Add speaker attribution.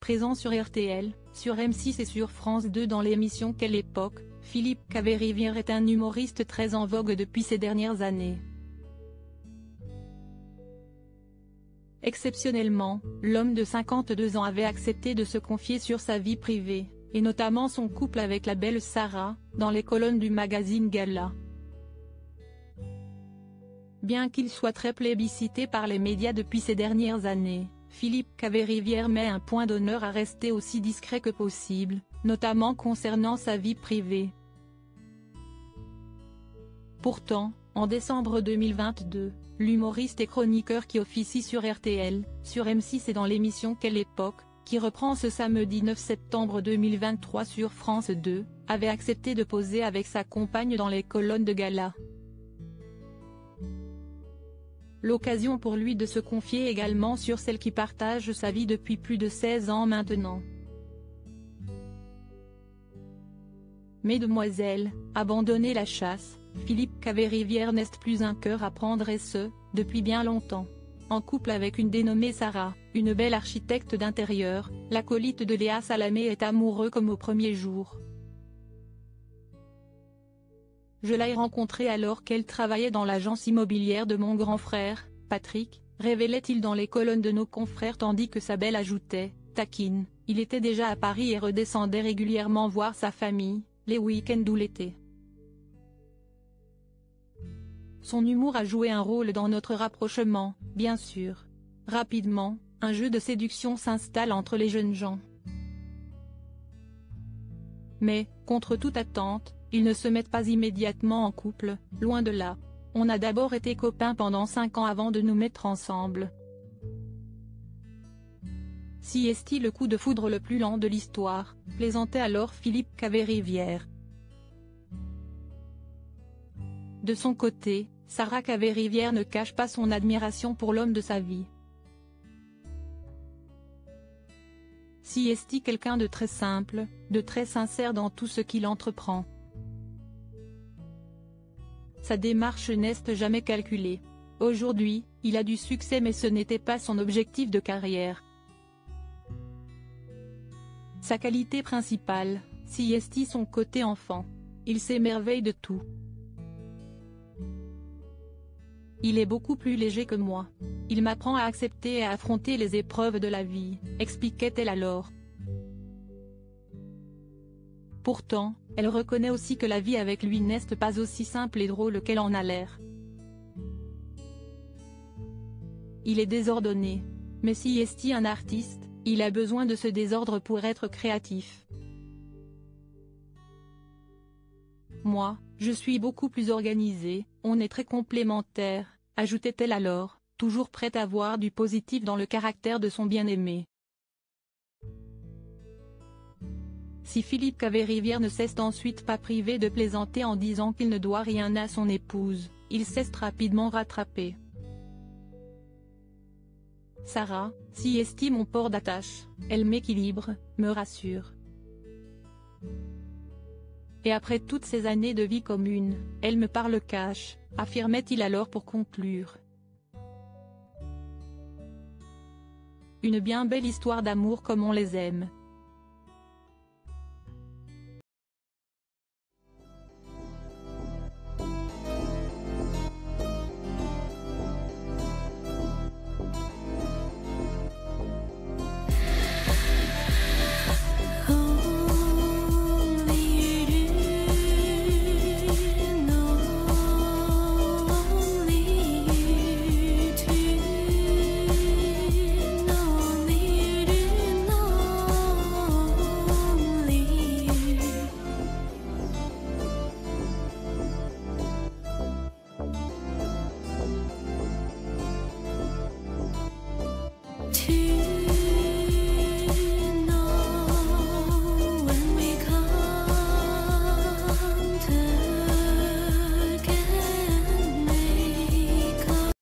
Speaker 1: Présent sur RTL, sur M6 et sur France 2 dans l'émission Quelle époque, Philippe Caverivière est un humoriste très en vogue depuis ces dernières années. Exceptionnellement, l'homme de 52 ans avait accepté de se confier sur sa vie privée, et notamment son couple avec la belle Sarah, dans les colonnes du magazine Gala. Bien qu'il soit très plébiscité par les médias depuis ces dernières années, Philippe Caverivière met un point d'honneur à rester aussi discret que possible, notamment concernant sa vie privée. Pourtant, en décembre 2022, l'humoriste et chroniqueur qui officie sur RTL, sur M6 et dans l'émission Quelle époque, qui reprend ce samedi 9 septembre 2023 sur France 2, avait accepté de poser avec sa compagne dans les colonnes de Gala. L'occasion pour lui de se confier également sur celle qui partage sa vie depuis plus de 16 ans maintenant. Mesdemoiselles, abandonnez la chasse, Philippe Caverivière n'est plus un cœur à prendre et ce, depuis bien longtemps. En couple avec une dénommée Sarah, une belle architecte d'intérieur, l'acolyte de Léa Salamé est amoureux comme au premier jour. Je l'ai rencontrée alors qu'elle travaillait dans l'agence immobilière de mon grand frère, Patrick, révélait-il dans les colonnes de nos confrères tandis que sa belle ajoutait, taquine, il était déjà à Paris et redescendait régulièrement voir sa famille, les week-ends ou l'été. Son humour a joué un rôle dans notre rapprochement, bien sûr. Rapidement, un jeu de séduction s'installe entre les jeunes gens. Mais, contre toute attente, ils ne se mettent pas immédiatement en couple, loin de là. On a d'abord été copains pendant 5 ans avant de nous mettre ensemble. Si est-il le coup de foudre le plus lent de l'histoire, plaisantait alors Philippe Caverivière. De son côté, Sarah Caverivière ne cache pas son admiration pour l'homme de sa vie. Si est-il quelqu'un de très simple, de très sincère dans tout ce qu'il entreprend. Sa démarche n'est jamais calculée. Aujourd'hui, il a du succès mais ce n'était pas son objectif de carrière. Sa qualité principale, si est son côté enfant. Il s'émerveille de tout. Il est beaucoup plus léger que moi. Il m'apprend à accepter et à affronter les épreuves de la vie, expliquait-elle alors. Pourtant, elle reconnaît aussi que la vie avec lui n'est pas aussi simple et drôle qu'elle en a l'air. Il est désordonné. Mais si est un artiste, il a besoin de ce désordre pour être créatif. Moi, je suis beaucoup plus organisée, on est très complémentaires, ajoutait-elle alors, toujours prête à voir du positif dans le caractère de son bien-aimé. Si Philippe Caverivière ne s'est ensuite pas privé de plaisanter en disant qu'il ne doit rien à son épouse, il s'est rapidement rattrapé. Sarah, si estime mon port d'attache, elle m'équilibre, me rassure. Et après toutes ces années de vie commune, elle me parle cash, affirmait-il alors pour conclure. Une bien belle histoire d'amour comme on les aime.